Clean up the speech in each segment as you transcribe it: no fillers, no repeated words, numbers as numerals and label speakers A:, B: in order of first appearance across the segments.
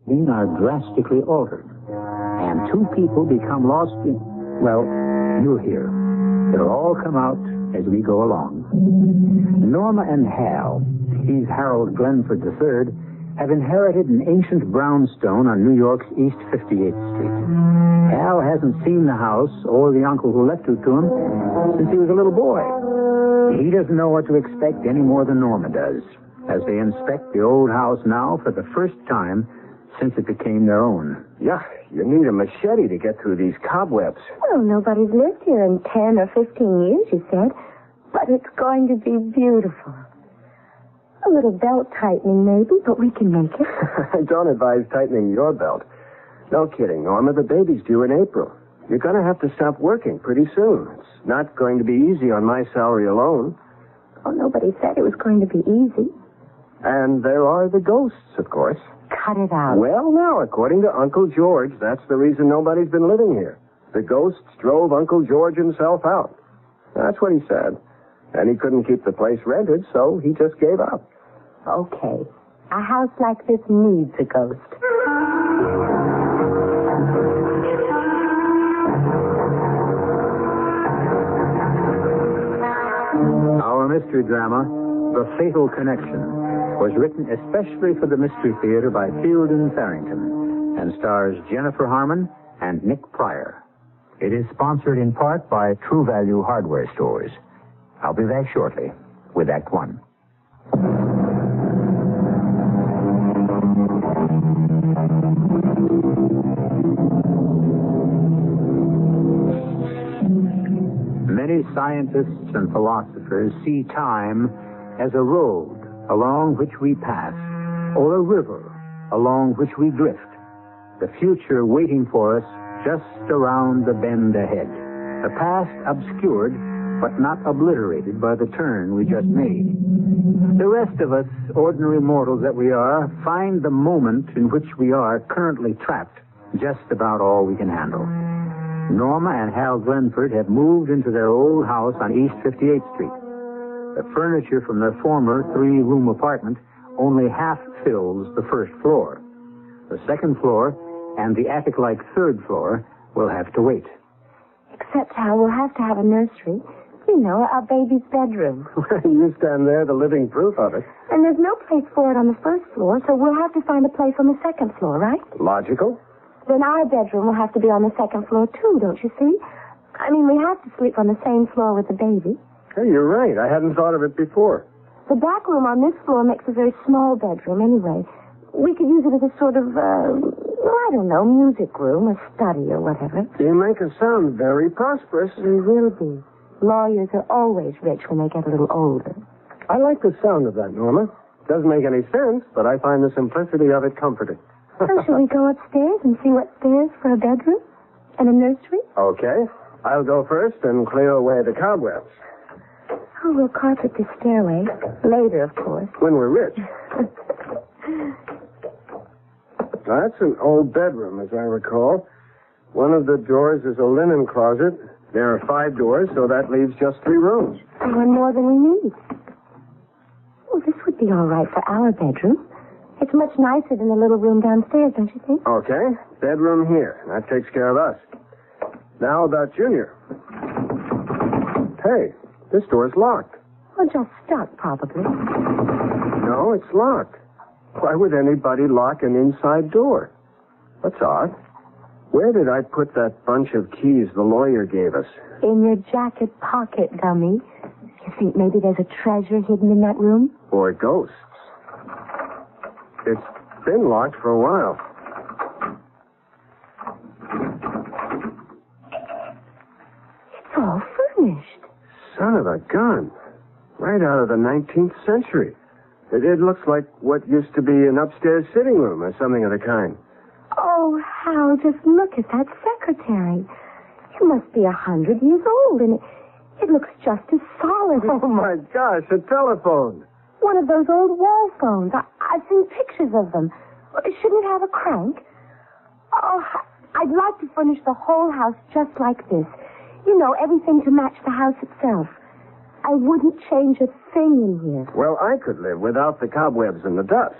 A: are drastically altered, and two people become lost in... Well, you'll hear. It'll all come out as we go along. Norma and Hal, he's Harold Glenford III, have inherited an ancient brownstone on New York's East 58th Street. Hal hasn't seen the house or the uncle who left it to him since he was a little boy. He doesn't know what to expect any more than Norma does, as they inspect the old house now for the first time since it became their own.
B: Yeah, you need a machete to get through these cobwebs.
C: Well, nobody's lived here in 10 or 15 years, you said. But it's going to be beautiful. A little belt tightening, maybe, but we can make it.
B: I don't advise tightening your belt. No kidding, Norma. The baby's due in April. You're going to have to stop working pretty soon. It's not going to be easy on my salary alone.
C: Oh, nobody said it was going to be easy.
B: And there are the ghosts, of course.
C: Cut it out.
B: Well, now, according to Uncle George, that's the reason nobody's been living here. The ghosts drove Uncle George himself out. That's what he said. And he couldn't keep the place rented, so he just gave up.
C: Okay. A house like this needs a ghost.
A: Our mystery drama, The Fatal Connection, was written especially for the Mystery Theater by Fielden, Farrington, and stars Jennifer Harmon and Nick Pryor. It is sponsored in part by True Value Hardware Stores. I'll be back shortly with Act One. Many scientists and philosophers see time as a road along which we pass, or a river along which we drift, the future waiting for us just around the bend ahead, the past obscured but not obliterated by the turn we just made. The rest of us, ordinary mortals that we are, find the moment in which we are currently trapped just about all we can handle. Norma and Hal Glenford have moved into their old house on East 58th Street. The furniture from their former three-room apartment only half fills the first floor. The second floor and the attic-like third floor will have to wait.
C: Except, Hal, we'll have to have a nursery. You know, our baby's bedroom.
B: You stand there, the living proof of it.
C: And there's no place for it on the first floor, so we'll have to find a place on the second floor, right?
B: Logical.
C: Then our bedroom will have to be on the second floor, too, don't you see? I mean, we have to sleep on the same floor with the baby.
B: Hey, you're right. I hadn't thought of it before.
C: The back room on this floor makes a very small bedroom anyway. We could use it as a sort of, I don't know, music room, a study or whatever.
B: You make us sound very prosperous.
C: We will be. Lawyers are always rich when they get a little older.
B: I like the sound of that, Norma. Doesn't make any sense, but I find the simplicity of it comforting.
C: So shall we go upstairs and see what's there for a bedroom and a nursery?
B: Okay. I'll go first and clear away the cobwebs.
C: Oh, we'll carpet this stairway. Later, of course.
B: When we're rich. That's an old bedroom, as I recall. One of the doors is a linen closet. There are 5 doors, so that leaves just 3 rooms.
C: One more than we need. Well, this would be all right for our bedroom. It's much nicer than the little room downstairs, don't you think?
B: Okay. Bedroom here. That takes care of us. Now about Junior. Hey, this door's locked.
C: Well, just stuck, probably.
B: No, it's locked. Why would anybody lock an inside door? That's odd. Where did I put that bunch of keys the lawyer gave us?
C: In your jacket pocket, dummy. You think maybe there's a treasure hidden in that room?
B: Or ghosts. It's been locked for a while.
C: It's all furnished.
B: Son of a gun. Right out of the 19th century. It looks like what used to be an upstairs sitting room or something of the kind.
C: Oh, Hal, just look at that secretary. It must be 100 years old, and it looks just as solid as...
B: Oh, my gosh, a telephone.
C: One of those old wall phones. I've seen pictures of them. Shouldn't it have a crank? Oh, I'd like to furnish the whole house just like this. You know, everything to match the house itself. I wouldn't change a thing in here.
B: Well, I could live without the cobwebs and the dust.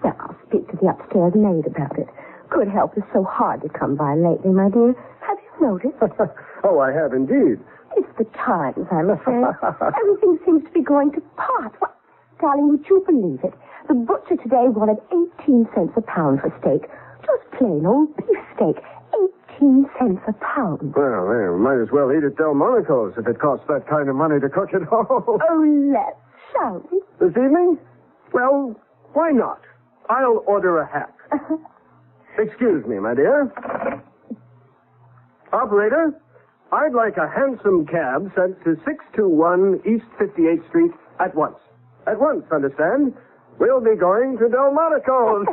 C: Well, I'll speak to the upstairs maid about it. Good help is so hard to come by lately, my dear. Have you noticed?
B: Oh, I have indeed.
C: It's the times, I'm afraid. Everything seems to be going to pot. What? Darling, would you believe it? The butcher today wanted 18 cents a pound for steak. Just plain old beef steak. 18 cents a pound.
B: Well, we might as well eat at Delmonico's if it costs that kind of money to cook at home.
C: Oh, let's, shall we?
B: This evening? Well, why not? I'll order a hack. Excuse me, my dear. Operator, I'd like a hansom cab sent to 621 East 58th Street at once. At once, understand? We'll be going to Delmonico's.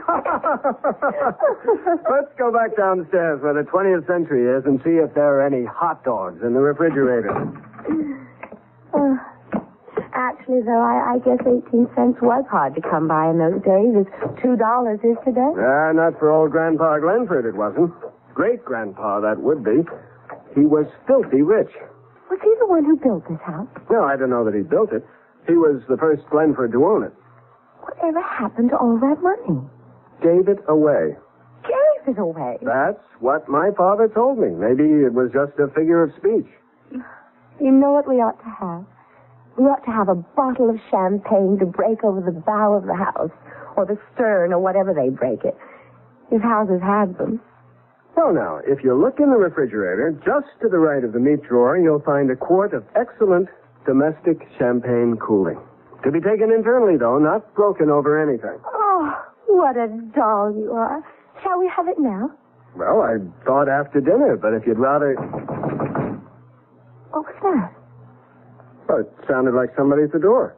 B: Let's go back downstairs where the 20th century is and see if there are any hot dogs in the refrigerator.
C: Actually, though, I guess 18 cents was hard to come by in those days, as $2 is today.
B: Not for old Grandpa Glenford, it wasn't. Great-grandpa, that would be. He was filthy rich.
C: Was he the one who built this house?
B: No, I don't know that he built it. He was the first Glenford to own it.
C: Whatever happened to all that money?
B: Gave it away.
C: Gave it away?
B: That's what my father told me. Maybe it was just a figure of speech.
C: You know what we ought to have? We ought to have a bottle of champagne to break over the bow of the house, or the stern, or whatever they break it. His houses had them.
B: Well, now, if you look in the refrigerator, just to the right of the meat drawer, you'll find a quart of excellent domestic champagne cooling. To be taken internally, though, not broken over anything.
C: Oh, what a doll you are. Shall we have it now?
B: Well, I thought after dinner, but if you'd rather...
C: What was that?
B: Well, it sounded like somebody at the door.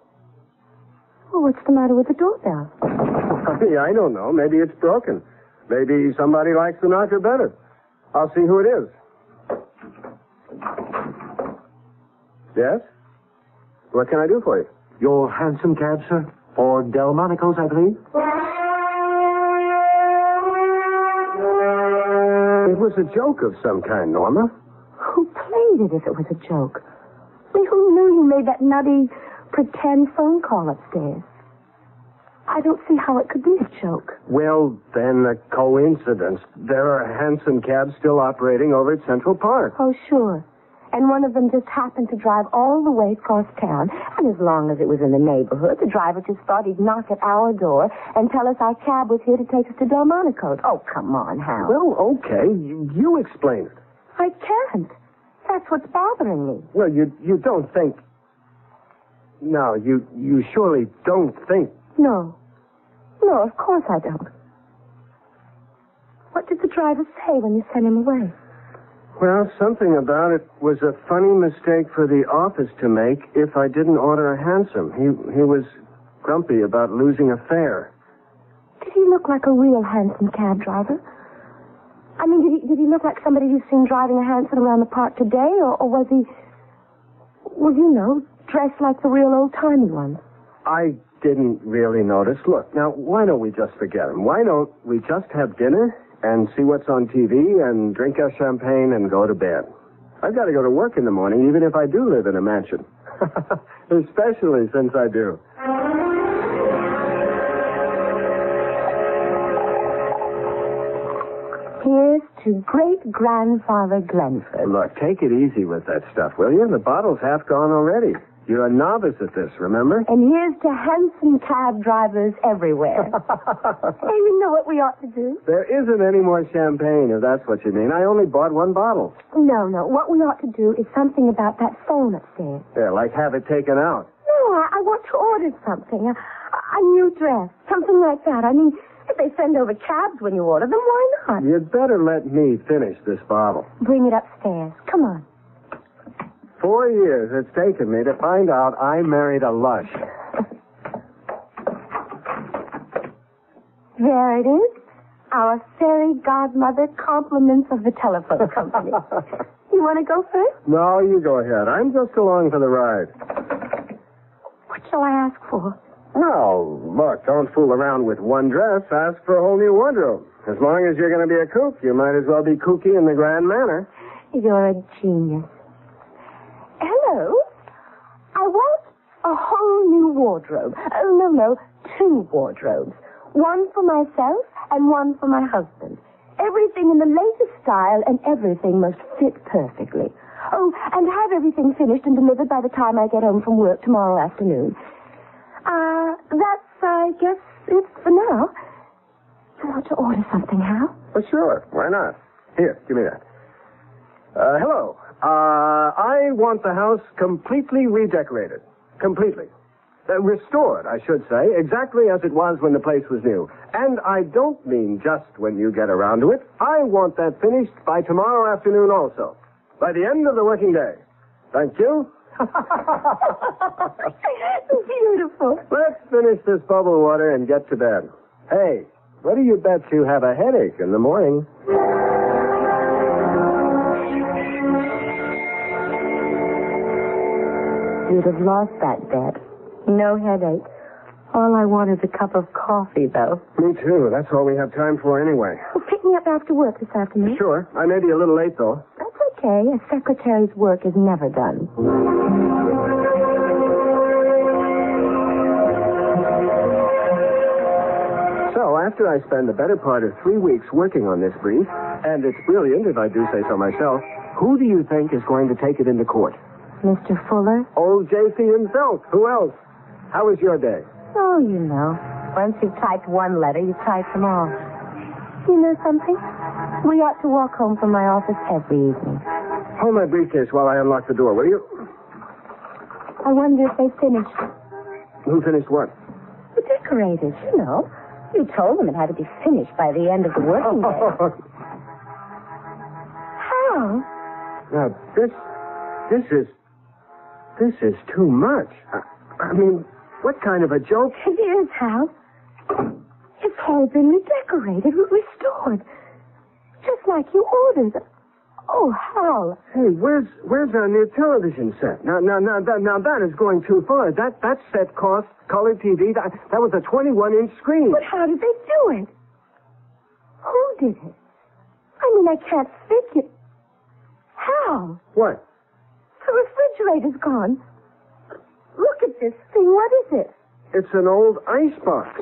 C: Well, what's the matter with the doorbell?
B: I don't know. Maybe it's broken. Maybe somebody likes the knocker better. I'll see who it is. Yes? What can I do for you?
A: Your hansom cab, sir? For Delmonico's, I believe?
B: It was a joke of some kind, Norma.
C: Who played it if it was a joke? I mean, who knew you made that nutty pretend phone call upstairs? I don't see how it could be a joke.
B: Well, then, a coincidence. There are hansom cabs still operating over at Central Park.
C: Oh, sure. And one of them just happened to drive all the way across town. And as long as it was in the neighborhood, the driver just thought he'd knock at our door and tell us our cab was here to take us to Delmonico's. Oh, come on, Hal.
B: Well, okay. You explain it.
C: I can't. That's what's bothering me.
B: Well, you don't think... No, you surely don't think...
C: No. No, of course I don't. What did the driver say when you sent him away?
B: Well, something about it was a funny mistake for the office to make if I didn't order a hansom. He was grumpy about losing a fare.
C: Did he look like a real hansom cab driver? I mean, did he look like somebody you've seen driving a hansom around the park today, or was he, well, you know, dressed like the real old-timey ones?
B: I didn't really notice. Look, now, why don't we just forget him? Why don't we just have dinner and see what's on TV and drink our champagne and go to bed? I've got to go to work in the morning, even if I do live in a mansion. Especially since I do.
C: Here's to great-grandfather Glenford.
B: Look, take it easy with that stuff, will you? The bottle's half gone already. You're a novice at this, remember?
C: And here's to hansom cab drivers everywhere. Hey, you know what we ought to do?
B: There isn't any more champagne, if that's what you mean. I only bought one bottle.
C: No. What we ought to do is something about that phone upstairs.
B: Yeah, like have it taken out.
C: No, I want to order something. A new dress. Something like that. I mean, if they send over cabs when you order them, why not?
B: You'd better let me finish this bottle.
C: Bring it upstairs. Come on.
B: 4 years it's taken me to find out I married a lush.
C: There it is. Our fairy godmother compliments of the telephone company. You want to go first?
B: No, you go ahead. I'm just along for the ride.
C: What shall I ask for?
B: No, look, don't fool around with one dress. Ask for a whole new wardrobe. As long as you're going to be a kook, you might as well be kooky in the grand manner.
C: You're a genius. Hello? I want a whole new wardrobe. Oh, no, 2 wardrobes. One for myself and one for my husband. Everything in the latest style and everything must fit perfectly. Oh, and have everything finished and delivered by the time I get home from work tomorrow afternoon. That's, I guess, it for now. You want to order something, Hal?
B: Well, sure. Why not? Here, give me that. Hello. I want the house completely redecorated. Completely. Restored, I should say, exactly as it was when the place was new. And I don't mean just when you get around to it. I want that finished by tomorrow afternoon also. By the end of the working day. Thank you.
C: Beautiful.
B: Let's finish this bubble water and get to bed. Hey, what do you bet you have a headache in the morning?
C: You'd have lost that bet. No headache. All I want is a cup of coffee, though.
B: Me too. That's all we have time for anyway.
C: Well, pick me up after work this afternoon.
B: Sure. I may be a little late, though.
C: That's okay. A secretary's work is never done.
B: So, after I spend the better part of 3 weeks working on this brief, and it's brilliant if I do say so myself, who do you think is going to take it into court?
C: Mr. Fuller?
B: Old J.C. himself. Who else? How was your day?
C: Oh, you know. Once you've typed one letter, you've typed them all. You know something? We ought to walk home from my office every evening.
B: Hold my briefcase while I unlock the door, will you?
C: I wonder if they finished.
B: Who finished what?
C: The decorators, you know. You told them it had to be finished by the end of the working day. How?
B: Now, this is too much. I mean, what kind of a joke?
C: It is, Hal. It's all been redecorated, restored. Just like you ordered. Oh, Hal.
B: Hey, where's our new television set? Now that is going too far. That set cost color TV. That was a 21-inch screen.
C: But how did they do it? Who did it? I mean, I can't figure. Hal.
B: What?
C: The refrigerator's gone. Look at this thing. What is it?
B: It's an old ice box.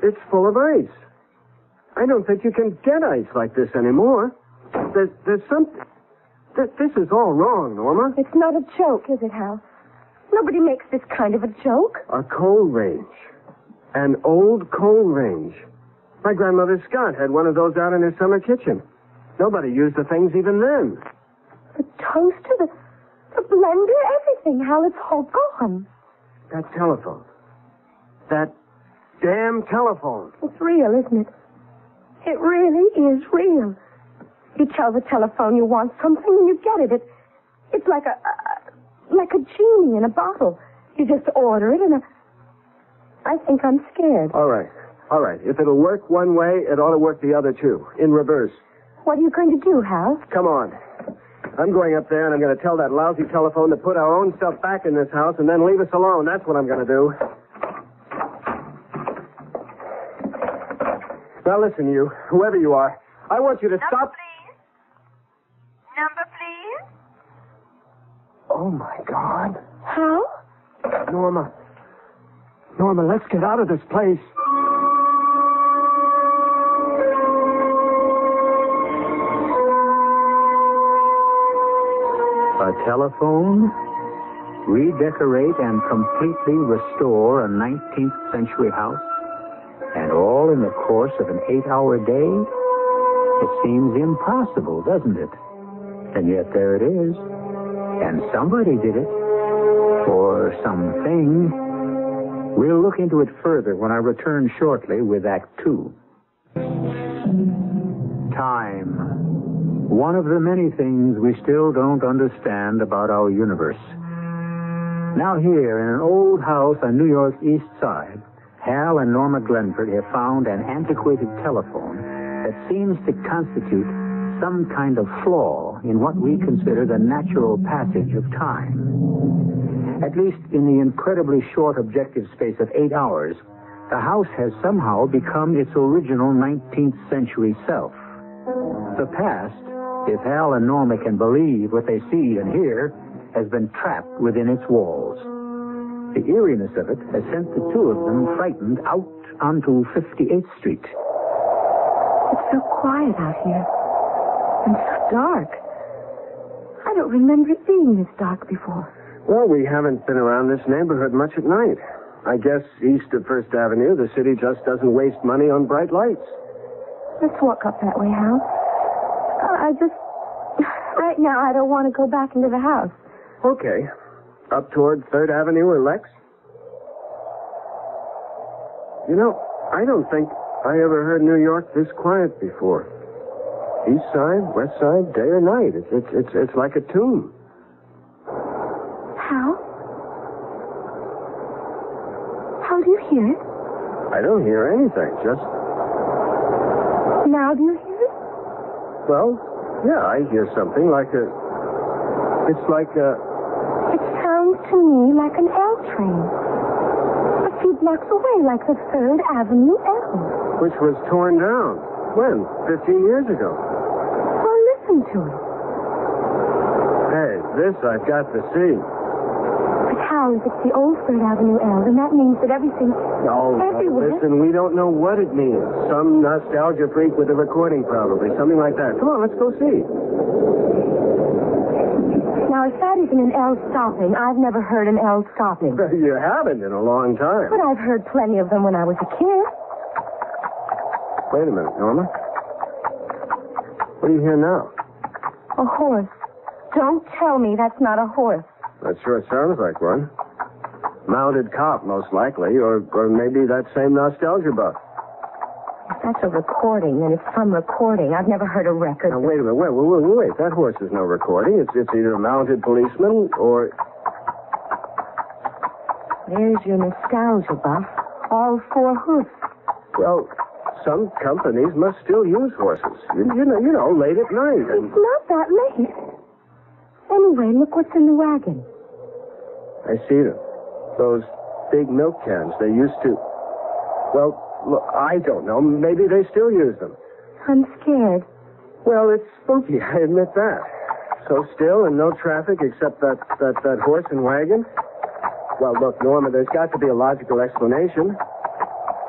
B: It's full of ice. I don't think you can get ice like this anymore. There's something. This is all wrong, Norma.
C: It's not a joke, is it, Hal? Nobody makes this kind of a joke.
B: A coal range. An old coal range. My grandmother Scott had one of those out in her summer kitchen. Nobody used the things even then.
C: The toaster, the blender, everything, Hal, it's all gone.
B: That telephone. That damn telephone.
C: It's real, isn't it? It really is real. You tell the telephone you want something and you get it. It's like a genie in a bottle. You just order it and I think I'm scared.
B: All right. If it'll work one way, it ought to work the other too. In reverse.
C: What are you going to do, Hal?
B: Come on. I'm going up there and I'm going to tell that lousy telephone to put our own stuff back in this house and then leave us alone. That's what I'm going to do. Now listen, you, whoever you are, I want you to stop.
D: Number, please.
B: Oh, my God.
C: Hal?
B: Norma, let's get out of this place.
A: A telephone, redecorate and completely restore a 19th century house, and all in the course of an 8-hour day? It seems impossible, doesn't it? And yet there it is. And somebody did it. Or something. We'll look into it further when I return shortly with Act 2. Time. One of the many things we still don't understand about our universe. Now here, in an old house on New York's East Side, Hal and Norma Glenford have found an antiquated telephone that seems to constitute some kind of flaw in what we consider the natural passage of time. At least in the incredibly short objective space of 8 hours, the house has somehow become its original 19th century self. The past, if Hal and Norma can believe what they see and hear, has been trapped within its walls. The eeriness of it has sent the two of them frightened out onto 58th Street.
C: It's so quiet out here. And so dark. I don't remember it being this dark before.
B: Well, we haven't been around this neighborhood much at night. I guess east of First Avenue, the city just doesn't waste money on bright lights.
C: Let's walk up that way, Hal. Right now, I don't want to go back into the house.
B: Okay. Up toward 3rd Avenue or Lex? You know, I don't think I ever heard New York this quiet before. East side, west side, day or night. It's like a tomb.
C: Hal? Hal, do you hear it?
B: I don't hear anything, just...
C: Now do you hear it?
B: Well, yeah, I hear something like a... It's like a...
C: It sounds to me like an L train. A few blocks away, like the 3rd Avenue L.
B: Which was torn down. When? 15 years ago.
C: Well, listen to it.
B: Hey, this I've got to see.
C: But how if it's the old 3rd Avenue L, then that means that everything...
B: No,
C: everywhere...
B: listen, we don't know what it means. Some nostalgia freak with a recording, probably. Something like that. Come on, let's go see.
C: Now, if that isn't an L stopping, I've never heard an L stopping.
B: You haven't in a long time.
C: But I've heard plenty of them when I was a kid.
B: Wait a minute, Norma. What do you hear now?
C: A horse. Don't tell me that's not a horse.
B: That sure sounds like one. Mounted cop, most likely, or maybe that same nostalgia buff.
C: If that's a recording, then it's some recording. I've never heard a record.
B: Now, wait a minute. Wait. That horse is no recording. It's either a mounted policeman or...
C: There's your nostalgia buff. All 4 hoofs.
B: Well, some companies must still use horses. You know, late at night. And...
C: It's not that late. Anyway, look what's in the wagon.
B: I see them. Those big milk cans. They used to... Well, look, I don't know. Maybe they still use them.
C: I'm scared.
B: Well, it's spooky, I admit that. So still and no traffic except that horse and wagon? Well, look, Norma, there's got to be a logical explanation.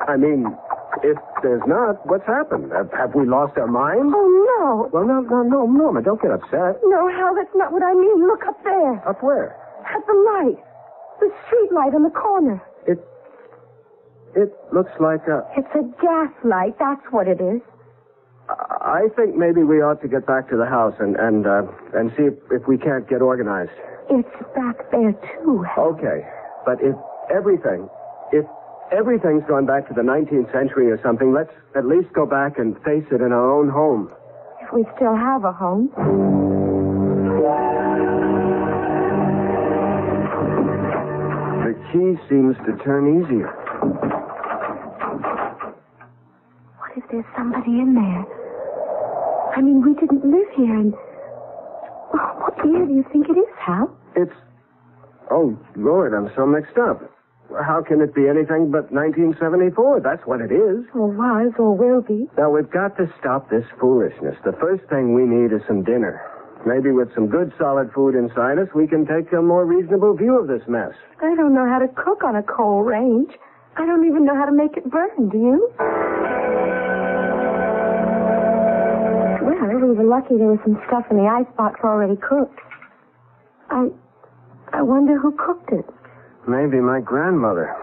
B: I mean, if there's not, what's happened? Have we lost our minds?
C: Oh, no.
B: Well, no, Norma, don't get upset.
C: No, Hal, that's not what I mean. Look up there.
B: Up where?
C: At the light. The street light on the corner.
B: It looks like a...
C: It's a gas light, that's what it is.
B: I think maybe we ought to get back to the house and see if we can't get organized.
C: It's back there, too, Hal.
B: Okay, but if everything's gone back to the 19th century or something, let's at least go back and face it in our own home.
C: If we still have a home.
B: The key seems to turn easier.
C: What if there's somebody in there? I mean, we didn't live here, and... Oh, what year do you think it is, Hal?
B: It's... Oh, Lord, I'm so mixed up. How can it be anything but 1974? That's what it is.
C: Or was, or will be.
B: Now, we've got to stop this foolishness. The first thing we need is some dinner. Maybe with some good, solid food inside us, we can take a more reasonable view of this mess.
C: I don't know how to cook on a coal range. I don't even know how to make it burn, do you? Well, we were lucky there was some stuff in the icebox already cooked. I wonder who cooked it.
B: Maybe my grandmother.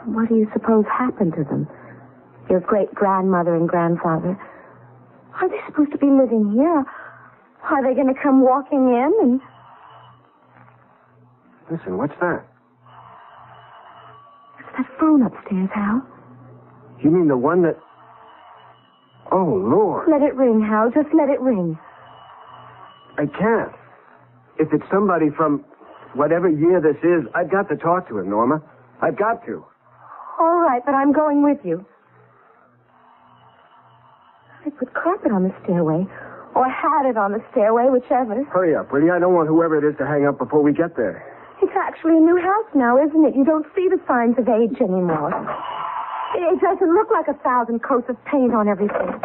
C: What do you suppose happened to them? Your great-grandmother and grandfather. Are they supposed to be living here? Are they going to come walking in and...
B: Listen, what's that?
C: It's that phone upstairs, Hal.
B: You mean the one that... Oh, Lord.
C: Let it ring, Hal. Just let it ring.
B: I can't. If it's somebody from whatever year this is, I've got to talk to him, Norma. I've got to.
C: All right, but I'm going with you. They put carpet on the stairway. Or had it on the stairway, whichever.
B: Hurry up, will you? I don't want whoever it is to hang up before we get there.
C: It's actually a new house now, isn't it? You don't see the signs of age anymore. It doesn't look like 1,000 coats of paint on everything.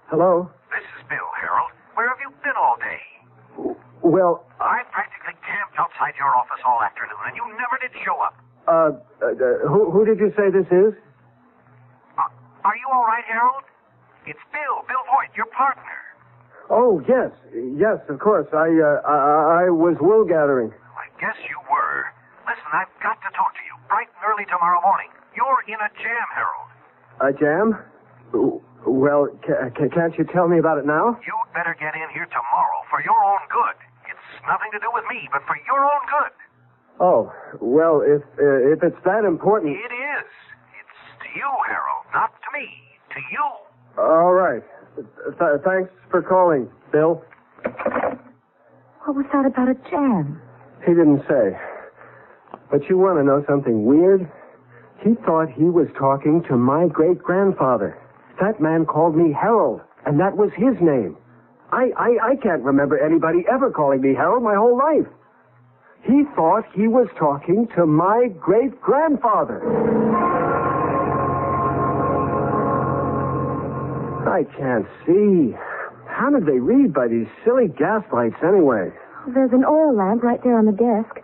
B: Hello?
D: This is Bill, Harold. Where have you been all day?
B: Well,
D: I practically camped outside your office all afternoon, and you never did show up.
B: Who did you say this is?
D: Are you all right, Harold? It's Bill Voigt, your partner.
B: Oh, yes, of course. I was wool gathering.
D: I guess you were. Listen, I've got to talk to you bright and early tomorrow morning. You're in a jam, Harold.
B: A jam? Well, can't you tell me about it now?
D: You'd better get in here tomorrow for your own good. It's nothing to do with me, but for your own good.
B: Oh, well, if it's that important...
D: It is. It's to you, Harold, not to me. To you.
B: All right. Thanks for calling, Bill.
C: What was that about a jam?
B: He didn't say. But you want to know something weird? He thought he was talking to my great-grandfather. That man called me Harold, and that was his name. I can't remember anybody ever calling me Harold my whole life. He thought he was talking to my great-grandfather. I can't see. How did they read by these silly gas lights anyway?
C: There's an oil lamp right there on the desk.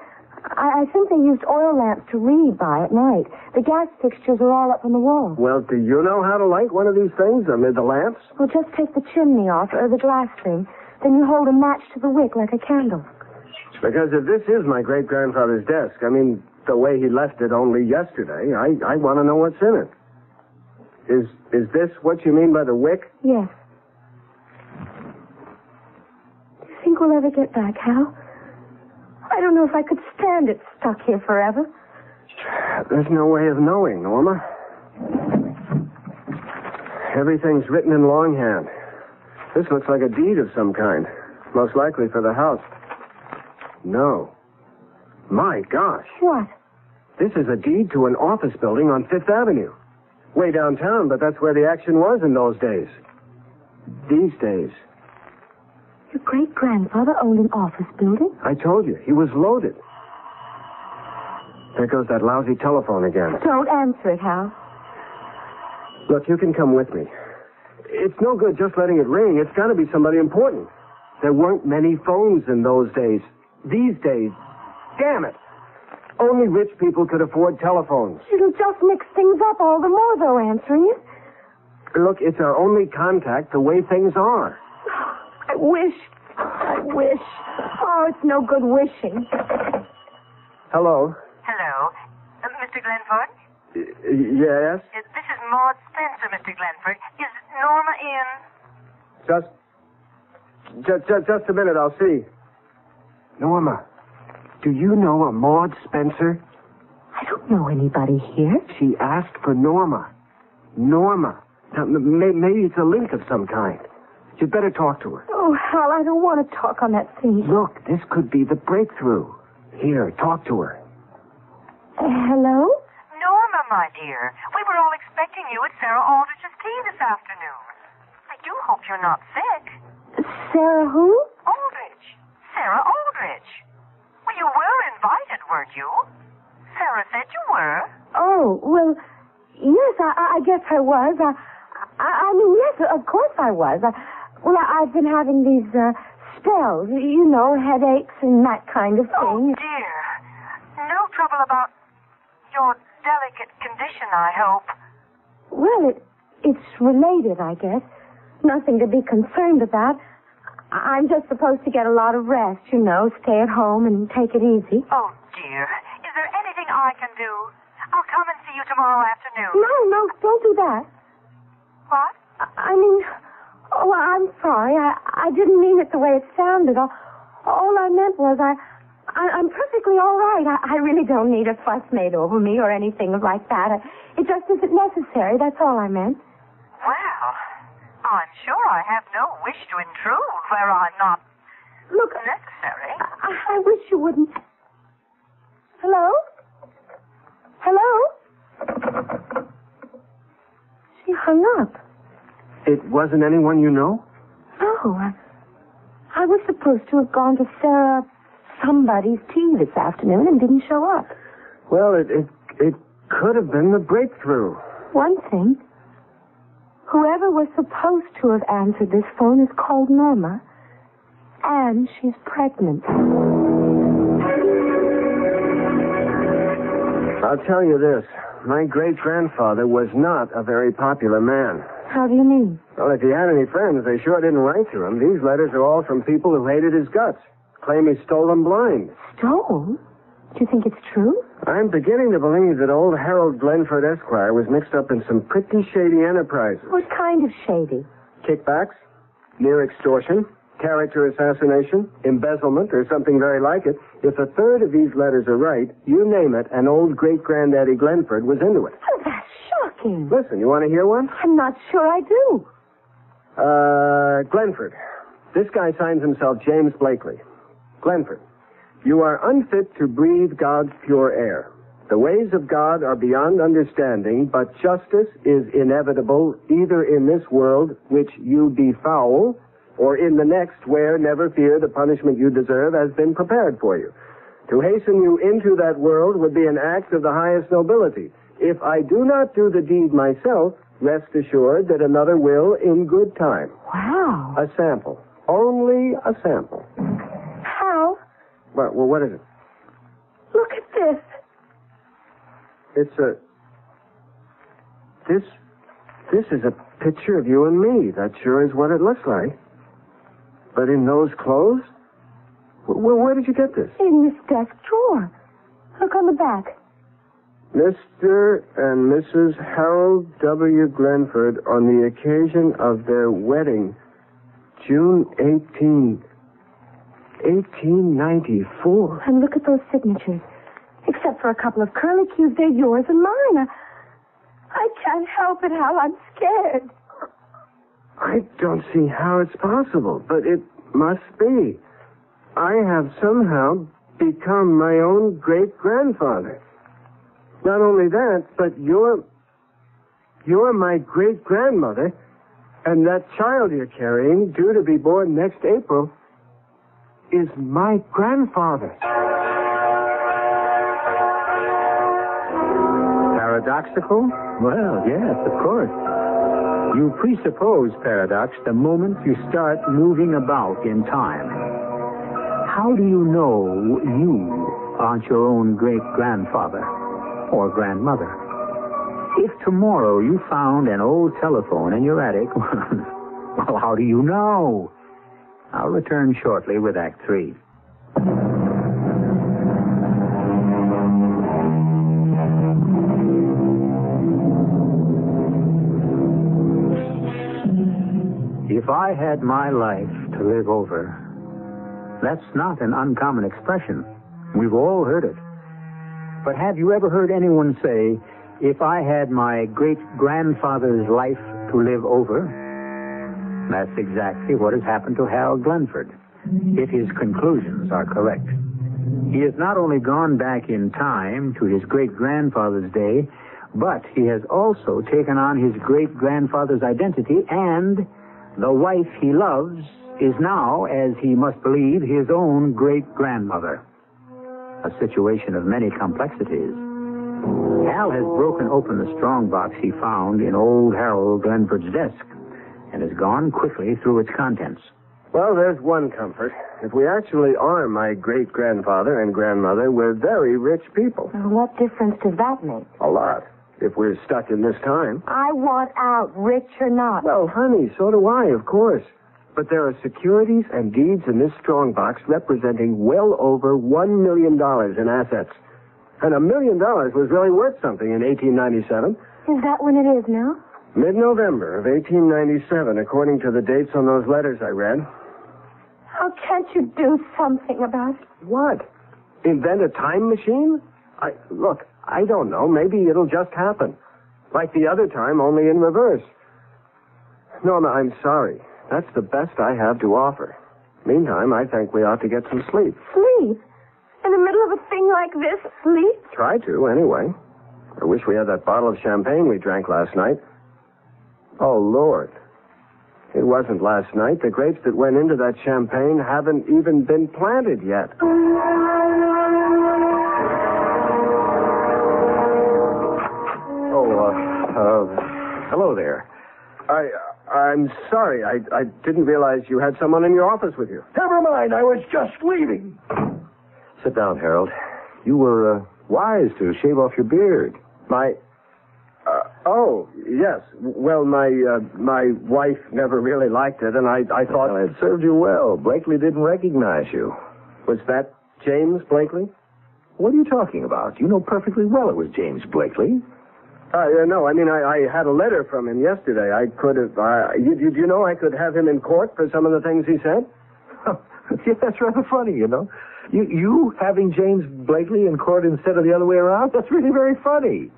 C: I think they used oil lamps to read by at night. The gas fixtures are all up on the wall.
B: Well, do you know how to light one of these things amid the lamps?
C: Well, just take the chimney off, or the glass thing. Then you hold a match to the wick like a candle.
B: Because if this is my great-grandfather's desk, I mean, the way he left it only yesterday, I want to know what's in it. Is this what you mean by the wick?
C: Yes. Do you think we'll ever get back, Hal? I don't know if I could stand it stuck here forever.
B: There's no way of knowing, Norma. Everything's written in longhand. This looks like a deed of some kind. Most likely for the house. No. My gosh.
C: What?
B: This is a deed to an office building on Fifth Avenue. Way downtown, but that's where the action was in those days. These days.
C: Your great-grandfather owned an office building?
B: I told you, he was loaded. There goes that lousy telephone again.
C: Don't answer it, Hal.
B: Look, you can come with me. It's no good just letting it ring. It's got to be somebody important. There weren't many phones in those days. These days, damn it. Only rich people could afford telephones.
C: It'll just mix things up all the more, though, answering it.
B: Look, it's our only contact the way things are.
C: I wish. Oh, it's no good wishing.
B: Hello.
E: Hello. Mr. Glenford?
B: Yes?
E: This is Maud Spencer, Mr. Glenford. Is Norma in?
B: Just a minute, I'll see. Norma, do you know a Maud Spencer?
C: I don't know anybody here.
B: She asked for Norma. Norma. Now, maybe it's a link of some kind. You'd better talk to her.
C: Oh, Hal, I don't want to talk on that thing.
B: Look, this could be the breakthrough. Here, talk to her.
C: Hello?
E: Norma, my dear. We were all expecting you at Sarah Aldrich's tea this afternoon. I do hope you're not sick.
C: Sarah who?
E: Aldrich. Sarah Aldrich. Well, you were invited, weren't you? Sarah said you were.
C: Oh, well, yes, I guess I was. I mean, yes, of course I was. I've been having these spells, you know, headaches and that kind of thing.
E: Oh, dear. No trouble about your delicate condition, I hope.
C: Well, it's related, I guess. Nothing to be concerned about. I'm just supposed to get a lot of rest, you know, stay at home and take it easy.
E: Oh, dear. Is there anything I can do? I'll come and see you tomorrow afternoon.
C: No, don't do that.
E: What?
C: I mean, I'm sorry. I didn't mean it the way it sounded. All I meant was I'm perfectly all right. I really don't need a fuss made over me or anything like that. It just isn't necessary. That's all I meant.
E: Well, I'm sure I have no wish to intrude where I'm not necessary.
C: I wish you wouldn't. Hello? Hello? She hung up.
B: It wasn't anyone you know?
C: No. I was supposed to have gone to Sarah somebody's tea this afternoon and didn't show up.
B: Well, it could have been the breakthrough.
C: One thing. Whoever was supposed to have answered this phone is called Norma, and she's pregnant.
B: I'll tell you this. My great-grandfather was not a very popular man.
C: How do you mean?
B: Well, if he had any friends, they sure didn't write to him. These letters are all from people who hated his guts. Claim he stole them blind.
C: Stole? Do you think it's true?
B: I'm beginning to believe that old Harold Glenford, Esquire, was mixed up in some pretty shady enterprises.
C: What kind of shady?
B: Kickbacks, near extortion, character assassination, embezzlement, or something very like it. If a third of these letters are right, you name it, and old great-granddaddy Glenford was into it.
C: Oh, that's shocking.
B: Listen, you want to hear one?
C: I'm not sure I do.
B: Glenford. This guy signs himself James Blakely. Glenford. You are unfit to breathe God's pure air. The ways of God are beyond understanding, but justice is inevitable either in this world, which you befoul, or in the next, where, never fear, the punishment you deserve has been prepared for you. To hasten you into that world would be an act of the highest nobility. If I do not do the deed myself, rest assured that another will in good time.
C: Wow.
B: A sample. Only a sample.
C: How?
B: Well, what is it?
C: Look at this.
B: It's a... This is a picture of you and me. That sure is what it looks like. But in those clothes? Where did you get this?
C: In this desk drawer. Look on the back.
B: Mr. and Mrs. Harold W. Glenford on the occasion of their wedding, June 18, 1894.
C: And look at those signatures. Except for a couple of curlicues, they're yours and mine. I can't help it, Hal. I'm scared.
B: I don't see how it's possible, but it must be. I have somehow become my own great-grandfather. Not only that, but you're my great-grandmother, and that child you're carrying, due to be born next April, is my grandfather.
A: Paradoxical? Well, yes, of course. You presuppose paradox the moment you start moving about in time. How do you know you aren't your own great-grandfather or grandmother? If tomorrow you found an old telephone in your attic, well, how do you know? I'll return shortly with Act 3. If I had my life to live over, that's not an uncommon expression. We've all heard it. But have you ever heard anyone say, if I had my great-grandfather's life to live over? That's exactly what has happened to Hal Glenford, if his conclusions are correct. He has not only gone back in time to his great-grandfather's day, but he has also taken on his great-grandfather's identity, and the wife he loves is now, as he must believe, his own great-grandmother. A situation of many complexities. Hal has broken open the strongbox he found in old Harold Glenford's desk and has gone quickly through its contents.
B: Well, there's one comfort. If we actually are my great-grandfather and grandmother, we're very rich people.
C: Well, what difference does that make?
B: A lot. If we're stuck in this time.
C: I want out, rich or not.
B: Well, honey, so do I, of course. But there are securities and deeds in this strongbox representing well over $1 million in assets. And $1 million was really worth something in 1897.
C: Is that when it is now?
B: Mid-November of 1897, according to the dates on those letters I read.
C: How can't you do something about it?
B: What? Invent a time machine? Look, I don't know. Maybe it'll just happen. Like the other time, only in reverse. Norma, I'm sorry. That's the best I have to offer. Meantime, I think we ought to get some sleep.
C: Sleep? In the middle of a thing like this, sleep?
B: Try to, anyway. I wish we had that bottle of champagne we drank last night. Oh, Lord. It wasn't last night. The grapes that went into that champagne haven't even been planted yet.
A: Hello there.
B: I'm sorry. I didn't realize you had someone in your office with you.
F: Never mind. I was just leaving.
G: Sit down, Harold. You were
F: wise to shave off your beard.
B: Oh, yes. Well, my wife never really liked it, and I thought...
F: Well, it served you well. Blakely didn't recognize you.
B: Was that James Blakely?
F: What are you talking about? You know perfectly well it was James Blakely.
B: No, I mean, I had a letter from him yesterday. I could have... you know I could have him in court for some of the things he said?
F: Yeah, that's rather funny, you know. You having James Blakely in court instead of the other way around? That's really very funny.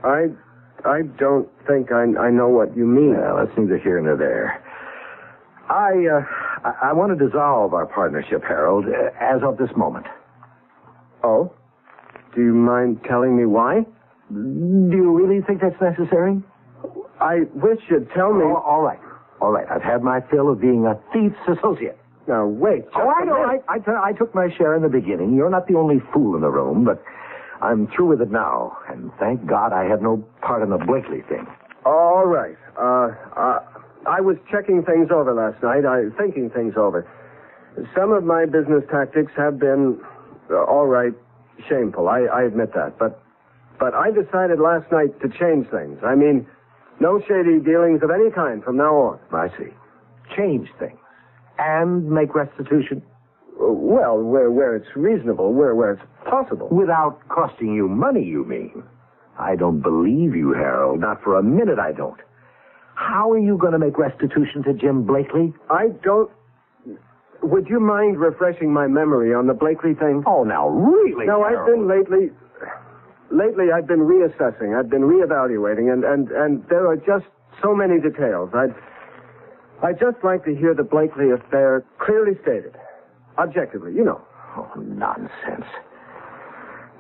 B: I don't think I know what you mean.
F: Well, that's neither here nor there. I want to dissolve our partnership, Harold, as of this moment.
B: Oh? Do you mind telling me why?
F: Do you really think that's necessary?
B: I wish you'd tell me.
F: All right. I've had my fill of being a thief's associate.
B: Now, wait.
F: I know. I took my share in the beginning. You're not the only fool in the room, but I'm through with it now. And thank God I had no part in the Blakely thing.
B: All right. I was checking things over last night. Thinking things over. Some of my business tactics have been, all right, shameful. I admit that. But I decided last night to change things. I mean, no shady dealings of any kind from now on.
F: I see. Change things. And make restitution?
B: Well, where it's reasonable, where it's possible.
F: Without costing you money, you mean? I don't believe you, Harold. Not for a minute I don't. How are you going to make restitution to Jim Blakely?
B: I don't... Would you mind refreshing my memory on the Blakely thing?
F: Oh, now, really,
B: No,
F: Harold?
B: I've been Lately, I've been reassessing. I've been reevaluating, and there are just so many details. I'd just like to hear the Blakely affair clearly stated. Objectively, you know.
F: Oh, nonsense.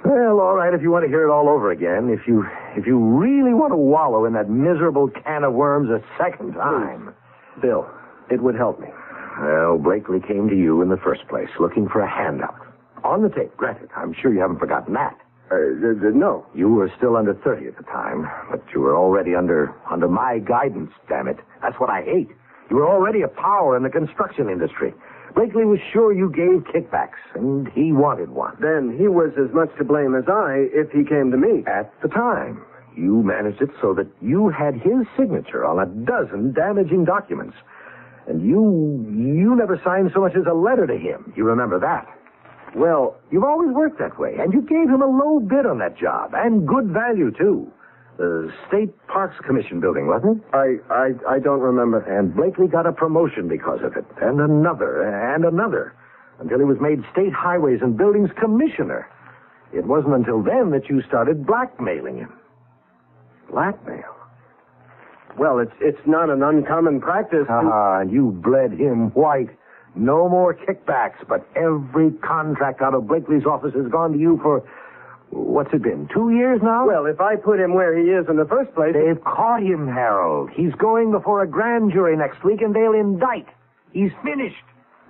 F: Well, all right, if you want to hear it all over again, if you really want to wallow in that miserable can of worms a second time.
B: Please. Bill, it would help me.
F: Well, Blakely came to you in the first place, looking for a handout. On the tape, granted. I'm sure you haven't forgotten that.
B: No.
F: You were still under 30 at the time, but you were already under my guidance, damn it. That's what I hate. You were already a power in the construction industry. Blakely was sure you gave kickbacks, and he wanted one.
B: Then he was as much to blame as I if he came to me.
F: At the time, you managed it so that you had his signature on a dozen damaging documents. And you never signed so much as a letter to him. You remember that? Well, you've always worked that way, and you gave him a low bid on that job, and good value, too. The State Parks Commission building, wasn't it?
B: I don't remember.
F: And Blakely got a promotion because of it, and another, until he was made State Highways and Buildings Commissioner. It wasn't until then that you started blackmailing him.
B: Blackmail? Well, it's not an uncommon practice.
F: And you bled him white. No more kickbacks, but every contract out of Blakely's office has gone to you for... What's it been, 2 years now?
B: Well, if I put him where he is in the first place...
F: They've caught him, Harold. He's going before a grand jury next week, and they'll indict. He's finished.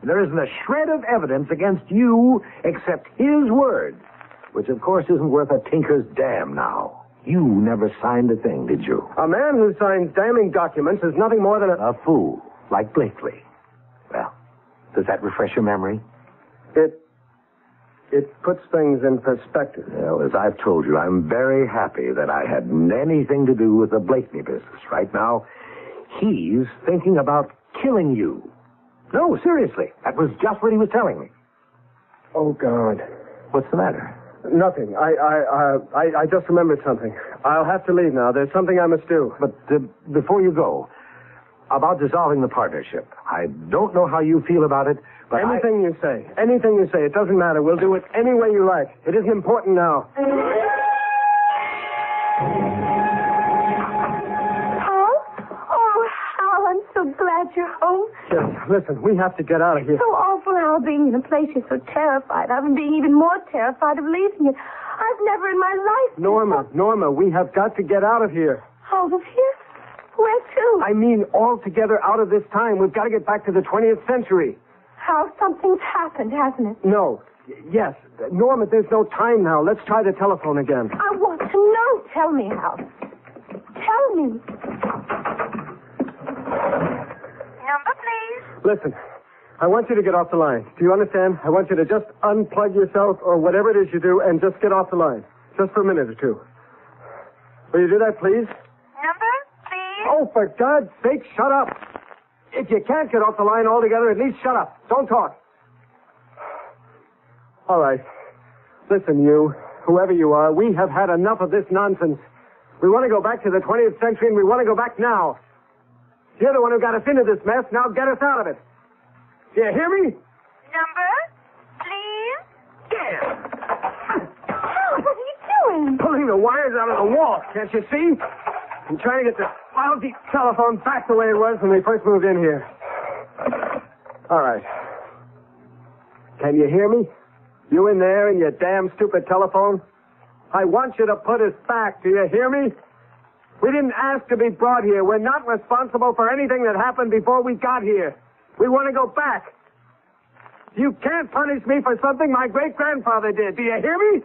F: There isn't a shred of evidence against you except his word, which, of course, isn't worth a tinker's damn now. You never signed a thing, did you?
B: A man who signs damning documents is nothing more than
F: a fool, like Blakely. Well, does that refresh your memory?
B: It puts things in perspective.
F: Well, as I've told you, I'm very happy that I had anything to do with the Blakely business. Right now, he's thinking about killing you. No, seriously. That was just what he was telling me.
B: Oh, God.
F: What's the matter?
B: Nothing. I just remembered something. I'll have to leave now. There's something I must do.
F: But before you go, about dissolving the partnership. I don't know how you feel about it, but
B: Anything you say. It doesn't matter. We'll do it any way you like. It isn't important now.
C: Hal? Oh, Hal, I'm so glad you're home.
B: Just listen, we have to get out of here.
C: So awful, Hal, being in a place you're so terrified of and being even more terrified of leaving it. I've never in my life...
B: Norma, we have got to get out of here.
C: Out of here? Where to?
B: I mean, altogether out of this time. We've got to get back to the 20th century.
C: Hal, something's happened, hasn't it?
B: No. Yes. Norma, there's no time now. Let's try the telephone again.
C: I want to know. Tell me, Hal. Tell me.
E: Number, please.
B: Listen, I want you to get off the line. Do you understand? I want you to just unplug yourself or whatever it is you do and just get off the line. Just for a minute or two. Will you do that, please?
E: Number, please?
B: Oh, for God's sake, shut up. If you can't get off the line altogether, at least shut up. Don't talk. All right. Listen, you, whoever you are, we have had enough of this nonsense. We want to go back to the 20th century, and we want to go back now. You're the one who got us into this mess. Now get us out of it. Do you hear me?
E: Number, please?
C: Hal, what are you doing?
B: Pulling the wires out of the wall, can't you see? I'm trying to get this lousy telephone back the way it was when we first moved in here. All right. Can you hear me? You in there in your damn stupid telephone? I want you to put us back. Do you hear me? We didn't ask to be brought here. We're not responsible for anything that happened before we got here. We want to go back. You can't punish me for something my great-grandfather did. Do you hear me?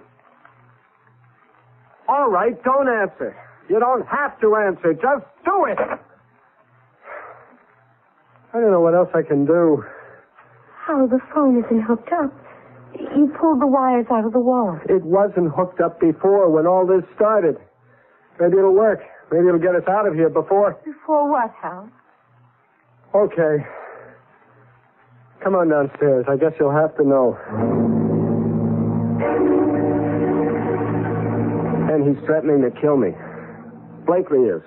B: All right, don't answer. You don't have to answer. Just do it. I don't know what else I can do.
C: Hal, the phone isn't hooked up. You pulled the wires out of the wall.
B: It wasn't hooked up before when all this started. Maybe it'll work. Maybe it'll get us out of here before...
C: Before what, Hal?
B: Okay. Come on downstairs. I guess you'll have to know. And he's threatening to kill me. Blakely is.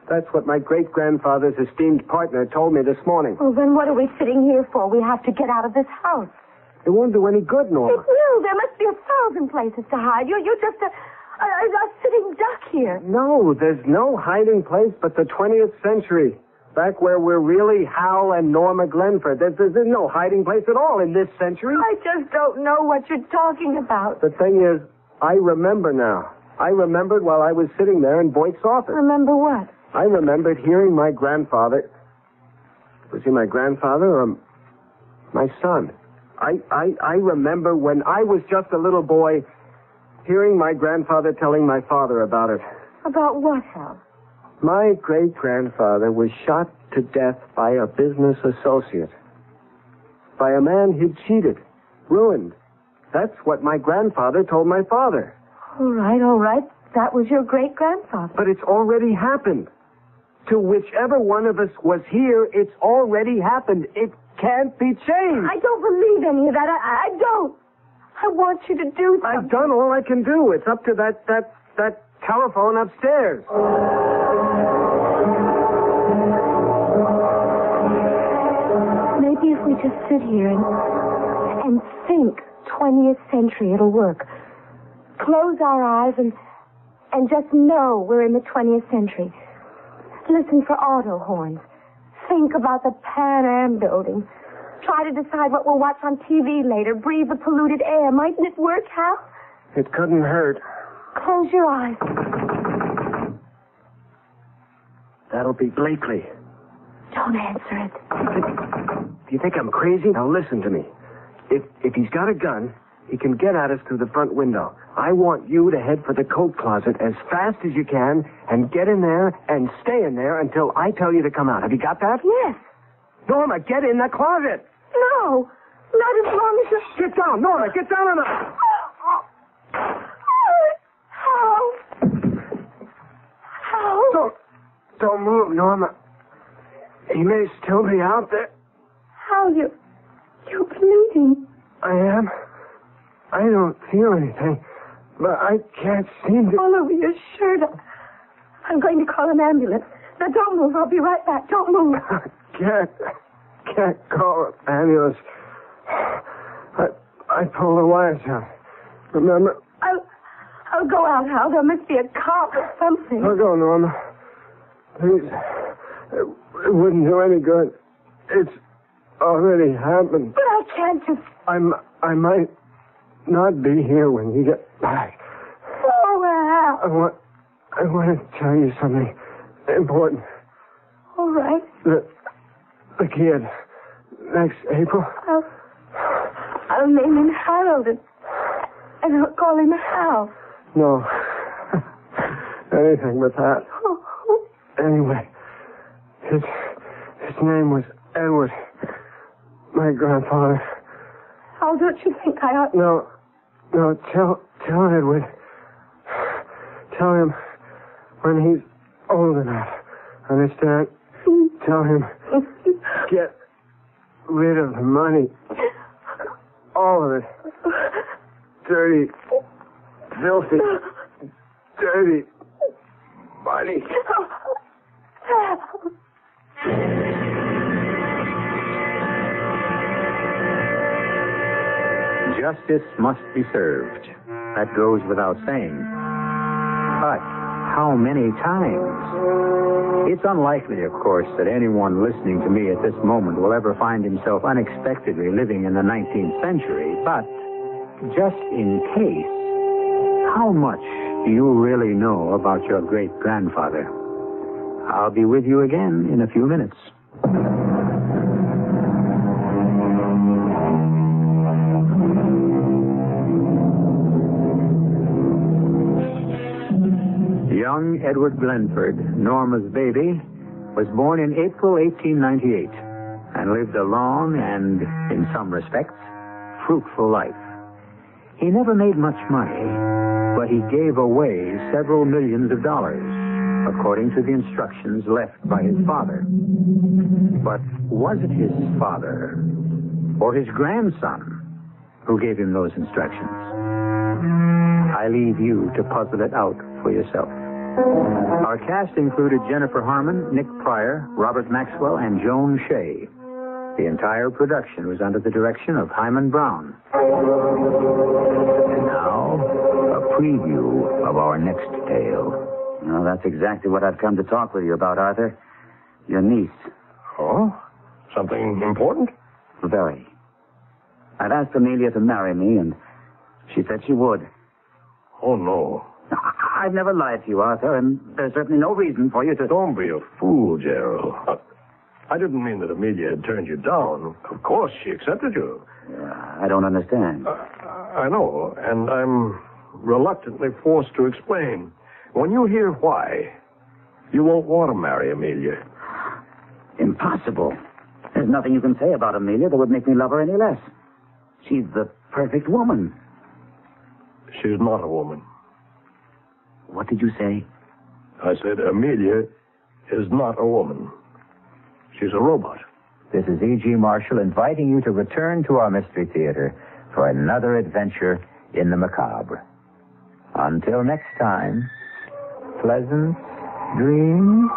B: That's what my great-grandfather's esteemed partner told me this morning.
C: Well, then what are we sitting here for? We have to get out of this house.
B: It won't do any good, Norma.
C: It will. There must be 1,000 places to hide. You're just a sitting duck here.
B: No, there's no hiding place but the 20th century. Back where we're really Hal and Norma Glenford. There's no hiding place at all in this century.
C: I just don't know what you're talking about.
B: The thing is, I remember now. I remembered while I was sitting there in Boyd's office.
C: Remember what?
B: I remembered hearing my grandfather. Was he my grandfather or my son? I remember when I was just a little boy hearing my grandfather telling my father about it.
C: About what, Hal?
B: My great-grandfather was shot to death by a business associate. By a man he'd cheated, ruined. That's what my grandfather told my father.
C: All right. That was your great-grandfather.
B: But it's already happened. To whichever one of us was here, it's already happened. It can't be changed.
C: I don't believe any of that. I don't. I want you to do something.
B: I've done all I can do. It's up to that telephone upstairs.
C: Maybe if we just sit here and think 20th century, it'll work. Close our eyes and just know we're in the 20th century. Listen for auto horns. Think about the Pan Am building. Try to decide what we'll watch on TV later. Breathe the polluted air. Mightn't it work, Hal?
B: It couldn't hurt.
C: Close your eyes.
B: That'll be Blakely.
C: Don't answer it.
B: Do you think I'm crazy? Now listen to me. If he's got a gun, he can get at us through the front window. I want you to head for the coat closet as fast as you can and get in there and stay in there until I tell you to come out. Have you got that?
C: Yes.
B: Norma, get in the closet.
C: No. Not as long as you...
B: Get down, Norma. Get down on the...
C: How?
B: Don't move, Norma. He may still be out there.
C: How? You're bleeding.
B: I am. I don't feel anything, but I can't seem to...
C: All over your shirt. I'm going to call an ambulance. Now, don't move. I'll be right back. Don't move.
B: Can't call an ambulance. I pulled the wires out. Remember?
C: I'll go out, Hal. There must be a cop or something.
B: I'll go, Norma. Please. It wouldn't do any good. It's already happened.
C: But I can't just...
B: I might not be here when you get back.
C: Oh, Hal.
B: I want to tell you something important.
C: All right.
B: The kid. Next April.
C: I'll name him Harold and I'll call him Hal.
B: No. Anything but that.
C: Oh.
B: Anyway, his name was Edward. My grandfather.
C: Hal, don't you think I ought...
B: No, tell Edward. Tell him when he's old enough. Understand? Tell him get rid of the money. All of it. Dirty, filthy, dirty money.
A: Justice must be served. That goes without saying. But how many times? It's unlikely, of course, that anyone listening to me at this moment will ever find himself unexpectedly living in the 19th century. But just in case, how much do you really know about your great-grandfather? I'll be with you again in a few minutes. Young Edward Glenford, Norma's baby, was born in April 1898 and lived a long and, in some respects, fruitful life. He never made much money, but he gave away several millions of dollars, according to the instructions left by his father. But was it his father or his grandson who gave him those instructions? I leave you to puzzle it out for yourself. Our cast included Jennifer Harmon, Nick Pryor, Robert Maxwell, and Joan Shea. The entire production was under the direction of Himan Brown. And now, a preview of our next tale.
G: Well, that's exactly what I've come to talk with you about, Arthur. Your niece.
F: Oh? Something important?
G: Very. I've asked Amelia to marry me, and she said she would.
F: Oh, no.
G: I've never lied to you, Arthur, and there's certainly no reason for you to...
F: Don't be a fool, Gerald. I didn't mean that Amelia had turned you down. Of course, she accepted you.
G: I don't understand.
F: I know, and I'm reluctantly forced to explain. When you hear why, you won't want to marry Amelia.
G: Impossible. There's nothing you can say about Amelia that would make me love her any less. She's the perfect woman.
F: She's not a woman.
G: What did you say?
F: I said Amelia is not a woman. She's a robot.
A: This is E.G. Marshall inviting you to return to our Mystery Theater for another adventure in the macabre. Until next time, pleasant dreams.